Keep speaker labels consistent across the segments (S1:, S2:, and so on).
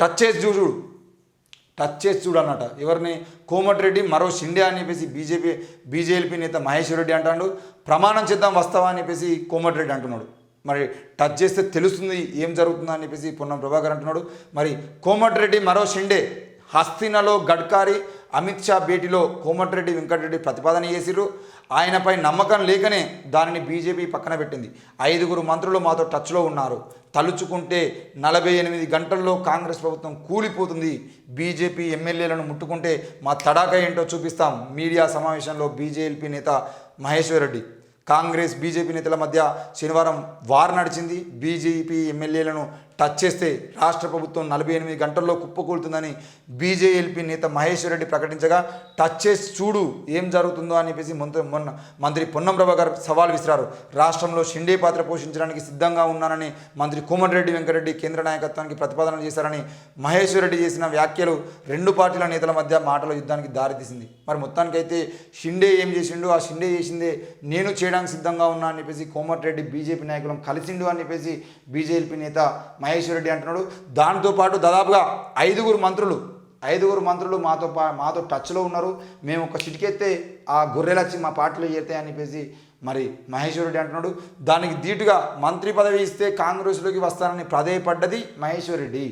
S1: Touch చేసి చూడు, touch చేసి చూడు అన్నట. ఎవరిని? కోమటిరెడ్డి మరో షిండే అని చెప్పేసి బీజేపీ నేత మహేశ్వర్ రెడ్డి అంటాడు. ప్రమాణం చేద్దాం వస్తావా అని చెప్పేసి కోమటిరెడ్డి అంటున్నాడు. మరి టచ్ చేస్తే తెలుస్తుంది ఏం జరుగుతుందా అని చెప్పేసి పొన్నం ప్రభాకర్ అంటున్నాడు. మరి కోమటిరెడ్డి మరో షిండే, హస్తినలో గడ్కారీ అమిత్ షా భేటీలో కోమటిరెడ్డి వెంకటరెడ్డి ప్రతిపాదన చేసిర్రు. ఆయనపై నమ్మకం లేకనే దానిని బీజేపీ పక్కన పెట్టింది. 5 మంత్రులు మాతో టచ్లో ఉన్నారు. తలుచుకుంటే 48 గంటల్లో కాంగ్రెస్ ప్రభుత్వం కూలిపోతుంది. బీజేపీ ఎమ్మెల్యేలను ముట్టుకుంటే మా తడాక ఏంటో చూపిస్తాం. మీడియా సమావేశంలో బీజేపీ నేత మహేశ్వర్ రెడ్డి. కాంగ్రెస్ బీజేపీ నేతల మధ్య శనివారం వార్ నడిచింది. బీజేపీ ఎమ్మెల్యేలను టచ్ చేస్తే రాష్ట్ర ప్రభుత్వం 48 గంటల్లో కుప్పకూలుతుందని బీజేపీ నేత మహేశ్వర్ రెడ్డి ప్రకటించగా, టచ్ చేసి చూడు ఏం జరుగుతుందో అని చెప్పేసి మొన్న మంత్రి పొన్నం ప్రభాకర్ సవాల్ విసిరారు. రాష్ట్రంలో షిండే పాత్ర పోషించడానికి సిద్ధంగా ఉన్నానని మంత్రి కోమటిరెడ్డి వెంకటరెడ్డి కేంద్ర నాయకత్వానికి ప్రతిపాదన చేశారని మహేశ్వర్ రెడ్డి చేసిన వ్యాఖ్యలు 2 పార్టీల నేతల మధ్య మాటల యుద్ధానికి దారితీసింది. మరి మొత్తానికైతే షిండే ఏం చేసిండు, ఆ షిండే చేసిందే నేను చేయడానికి సిద్ధంగా ఉన్నా అని చెప్పేసి కోమటిరెడ్డి బీజేపీ నాయకులను కలిసిండు అని చెప్పేసి బీజేపీ నేత మహేశ్వర్ రెడ్డి అంటున్నాడు. దాంతోపాటు దాదాపుగా 5 మంత్రులు మాతో టచ్లో ఉన్నారు. మేము ఒక చిటికెత్తే ఆ గొర్రెలు వచ్చి మా పార్టీలో చేరుతాయి అని చెప్పేసి మరి మహేశ్వర్ రెడ్డి అంటున్నాడు. దానికి ధీటుగా మంత్రి పదవి ఇస్తే కాంగ్రెస్లోకి వస్తానని ప్రాధేయపడ్డది మహేశ్వర్ రెడ్డి.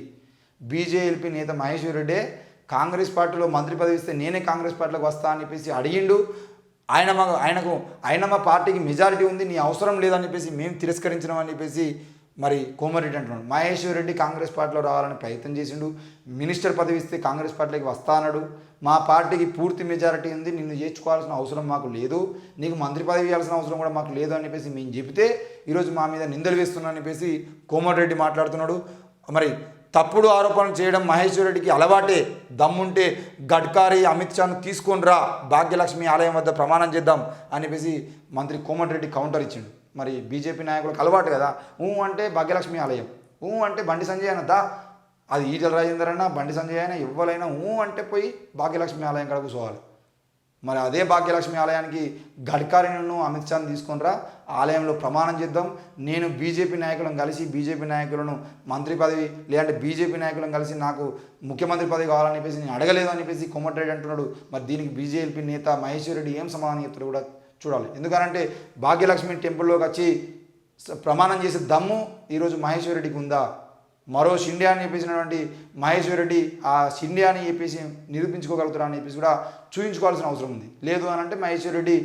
S1: బీజేపీ నేత మహేశ్వర్ రెడ్డి కాంగ్రెస్ పార్టీలో మంత్రి పదవి ఇస్తే నేనే కాంగ్రెస్ పార్టీలోకి వస్తా అని చెప్పేసి అడిగిండు. ఆయన మా పార్టీకి మెజారిటీ ఉంది, నీ అవసరం లేదని చెప్పేసి మేము తిరస్కరించినాం అని చెప్పేసి మరి కోమటిరెడ్డి అంటున్నాడు. మహేశ్వర్ రెడ్డి కాంగ్రెస్ పార్టీలో రావాలని ప్రయత్నం చేసిండు. మినిస్టర్ పదవి ఇస్తే కాంగ్రెస్ పార్టీలోకి వస్తా అన్నాడు. మా పార్టీకి పూర్తి మెజారిటీ ఉంది, నిన్ను చేర్చుకోవాల్సిన అవసరం మాకు లేదు, నీకు మంత్రి పదవి ఇవ్వాల్సిన అవసరం కూడా మాకు లేదు అని చెప్పేసి మేము చెబితే ఈరోజు మా మీద నిందలు వేస్తున్నా అని చెప్పేసి కోమటిరెడ్డి మాట్లాడుతున్నాడు. మరి తప్పుడు ఆరోపణలు చేయడం మహేశ్వర్ రెడ్డికి అలవాటే. దమ్ముంటే గడ్కారీ అమిత్ షాను తీసుకొని రా, భాగ్యలక్ష్మి ఆలయం వద్ద ప్రమాణం చేద్దాం అని చెప్పేసి మంత్రి కోమటిరెడ్డి కౌంటర్ ఇచ్చిండు. మరి బీజేపీ నాయకులకు అలవాటు కదా, అంటే భాగ్యలక్ష్మి ఆలయం, అంటే బండి సంజయ్ అనద్దా, అది ఈటల రాజేందర్ అన్నా బండి సంజయ్ అయినా ఎవ్వరైనా అంటే పోయి భాగ్యలక్ష్మి ఆలయం కాడ కూర్చోవాలి. మరి అదే భాగ్యలక్ష్మి ఆలయానికి గడ్కారీను అమిత్ షాను తీసుకొని రా, ఆలయంలో ప్రమాణం చేద్దాం, నేను బీజేపీ నాయకులను కలిసి బీజేపీ నాయకులను మంత్రి పదవి లేదంటే బీజేపీ నాయకులను కలిసి నాకు ముఖ్యమంత్రి పదవి కావాలని చెప్పేసి నేను అడగలేదు అని చెప్పేసి కోమటిరెడ్డి అంటున్నాడు. మరి దీనికి బీజేపీ నేత మహేశ్వర్ రెడ్డి ఏం సమాధానం చెప్తారు కూడా చూడాలి. ఎందుకంటే భాగ్యలక్ష్మి టెంపుల్లోకి వచ్చి ప్రమాణం చేసే దమ్ము ఈరోజు మహేశ్వర్ రెడ్డికి ఉందా? మరో షిండే అని చెప్పేసినటువంటి మహేశ్వర్ రెడ్డి ఆ షిండే అని చెప్పేసి నిరూపించుకోగలుగుతారా అని చెప్పేసి కూడా చూపించుకోవాల్సిన అవసరం ఉంది. లేదు అని అంటే మహేశ్వర్ రెడ్డి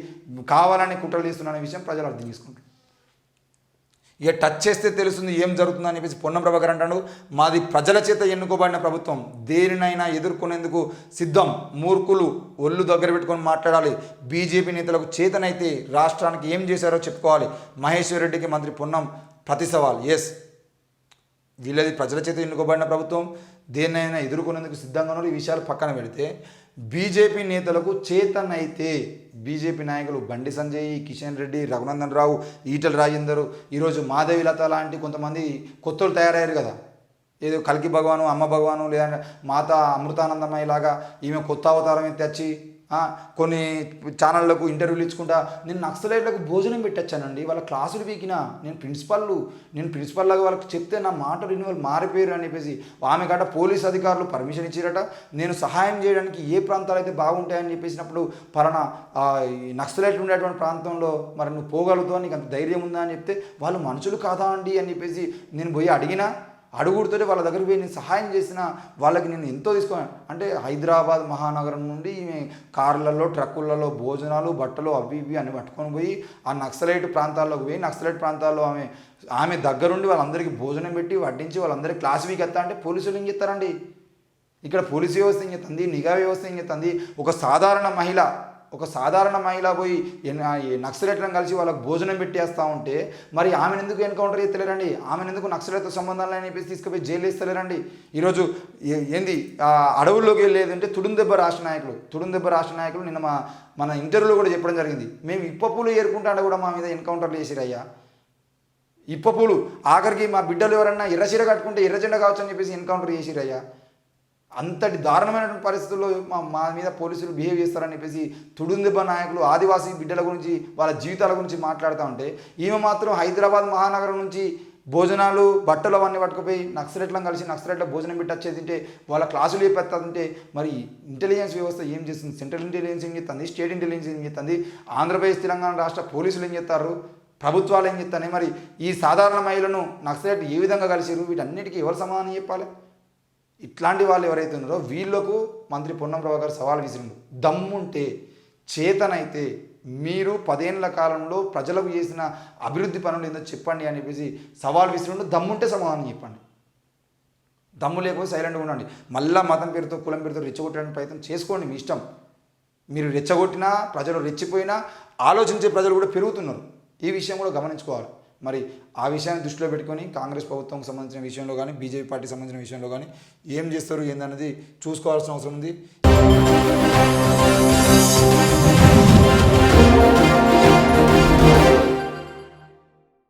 S1: కావాలని కుట్రలు చేస్తున్న విషయం ప్రజలు అర్థం చేసుకుంటారు. ఇక టచ్ చేస్తే తెలుస్తుంది ఏం జరుగుతుందని చెప్పేసి పొన్నం ప్రభాకర్ అంటాడు. మాది ప్రజల చేత ఎన్నుకోబడిన ప్రభుత్వం, దేనినైనా ఎదుర్కొనేందుకు సిద్ధం. మూర్ఖులు ఒళ్ళు దగ్గర పెట్టుకొని మాట్లాడాలి. బీజేపీ నేతలకు చేతనైతే రాష్ట్రానికి ఏం చేశారో చెప్పుకోవాలి. మహేశ్వర్ రెడ్డికి మంత్రి పొన్నం ప్రతి సవాల్. ఎస్, వీళ్ళది ప్రజల చేత ఎన్నుకోబడిన ప్రభుత్వం, దేన్నైనా ఎదుర్కొనేందుకు సిద్ధంగా ఉన్నారు. ఈ విషయాలు పక్కన పెడితే బీజేపీ నేతలకు చేతనైతే బీజేపీ నాయకులు బండి సంజయ్, కిషన్ రెడ్డి, రఘునందన్ రావు, ఈటల రాజేందర్, ఈరోజు మాధవి లత లాంటి కొంతమంది కొత్తలు తయారయ్యారు కదా. ఏదో కల్కి భగవాను, అమ్మ భగవాను, లేదంటే మాత అమృతానందమయ్య లాగా ఈమె కొత్త అవతారం ఎత్తి వచ్చి కొన్ని ఛానళ్లకు ఇంటర్వ్యూలు ఇచ్చుకుంటా నేను నక్సలైట్లకు భోజనం పెట్టచ్చానండి, వాళ్ళ క్లాసులు పీకినా, నేను ప్రిన్సిపల్ లాగా వాళ్ళకి చెప్తే నా మాట విని వాళ్ళు మారిపోయారు అని చెప్పేసి ఆమె కాట పోలీస్ అధికారులు పర్మిషన్ ఇచ్చారట. నేను సహాయం చేయడానికి ఏ ప్రాంతాలు అయితే బాగుంటాయని చెప్పేసినప్పుడు పలానా నక్సలైట్లు ఉండేటువంటి ప్రాంతంలో మరి నువ్వు పోగలుగుతావు, నీకు అంత ధైర్యం ఉందా అని చెప్తే వాళ్ళు మనుషులు కాదా అండి అని చెప్పేసి నేను పోయి అడిగినా, అడుగుడుతోనే వాళ్ళ దగ్గరికి పోయి నేను సహాయం చేసిన వాళ్ళకి నేను ఎంతో తీసుకున్నాను. అంటే హైదరాబాద్ మహానగరం నుండి కార్లలో, ట్రక్కులలో భోజనాలు, బట్టలు అవి ఇవి అన్ని పట్టుకొని పోయి ఆ నక్సలైట్ ప్రాంతాల్లోకి పోయి నక్సలైట్ ప్రాంతాల్లో ఆమె దగ్గరుండి వాళ్ళందరికీ భోజనం పెట్టి వడ్డించి వాళ్ళందరికీ క్లాస్ వీక్ ఎత్తా అంటే పోలీసులు ఏం చెప్తారండి? ఇక్కడ పోలీసు వ్యవస్థ ఏం చెప్తుంది, నిఘా వ్యవస్థ ఏం చెప్తుంది? ఒక సాధారణ మహిళ పోయి నక్సలైట్లను కలిసి వాళ్ళకు భోజనం పెట్టేస్తూ ఉంటే మరి ఆమెను ఎందుకు ఎన్కౌంటర్ చేస్తలేరండి? ఆమెను ఎందుకు నక్సలైట్తో సంబంధాలు అని చెప్పేసి తీసుకుపోయి జైలు వేస్తలేరండి? ఈరోజు ఏంది అడవుల్లోకి వెళ్ళేదంటే తుడుందెబ్బ రాష్ట్ర నాయకులు నిన్న మన ఇంటర్వ్యూలో కూడా చెప్పడం జరిగింది. మేము ఇప్పపూలు ఏరుకుంటా కూడా మా మీద ఎన్కౌంటర్లు చేసిరయ్యా. ఇప్పపూలు ఆఖరికి మా బిడ్డలు ఎవరన్నా ఎర్రచీర కట్టుకుంటే ఎర్రజెండా కావచ్చు అని చెప్పేసి ఎన్కౌంటర్ చేసిరయ్యా. అంతటి దారుణమైనటువంటి పరిస్థితుల్లో మా మీద పోలీసులు బిహేవ్ చేస్తారని చెప్పేసి తుడుందెబ్బ నాయకులు ఆదివాసీ బిడ్డల గురించి వాళ్ళ జీవితాల గురించి మాట్లాడుతూ ఉంటే ఈమె మాత్రం హైదరాబాద్ మహానగరం నుంచి భోజనాలు బట్టలు అవన్నీ పట్టుకుపోయి నక్సలెట్లను కలిసి నక్సలెట్ల భోజనం పెట్టి వచ్చేది తింటే వాళ్ళ క్లాసులు చెప్పేస్తుంటే మరి ఇంటెలిజెన్స్ వ్యవస్థ ఏం చేస్తుంది? సెంట్రల్ ఇంటెలిజెన్స్ ఏం చేస్తుంది? స్టేట్ ఇంటెలిజెన్స్ ఏం చేస్తుంది? ఆంధ్రప్రదేశ్ తెలంగాణ రాష్ట్ర పోలీసులు ఏం చేస్తారు? ప్రభుత్వాలు ఏం చెప్తాయి? మరి ఈ సాధారణ మహిళలను నక్సలైట్ ఏ విధంగా కలిసిరు? వీటన్నిటికీ ఎవరు సమాధానం చెప్పాలి? ఇట్లాంటి వాళ్ళు ఎవరైతే ఉన్నారో వీళ్ళకు మంత్రి పొన్నం ప్రభాకర్ గారు సవాల్ విసిరిండు. దమ్ముంటే చేతనైతే మీరు 10 ఏళ్ల కాలంలో ప్రజలకు చేసిన అభివృద్ధి పనులు ఏందో చెప్పండి అని చెప్పేసి సవాల్ విసిరిండు. దమ్ముంటే సమాధానం చెప్పండి. దమ్ము లేకపోతే సైలెంట్గా ఉండండి. మళ్ళా మతం పేరుతో కులం పేరుతో రెచ్చగొట్టడానికి ప్రయత్నం చేసుకోండి, మీ ఇష్టం. మీరు రెచ్చగొట్టినా ప్రజలు రెచ్చిపోయినా ఆలోచించే ప్రజలు కూడా పెరుగుతున్నారు. ఈ విషయం కూడా గమనించుకోవాలి. మరి ఆ విషయాన్ని దృష్టిలో పెట్టుకొని కాంగ్రెస్ ప్రభుత్వంకి సంబంధించిన విషయంలో కానీ బీజేపీ పార్టీకి సంబంధించిన విషయంలో కానీ ఏం చేస్తారు ఏందన్నది చూసుకోవాల్సిన అవసరం ఉంది.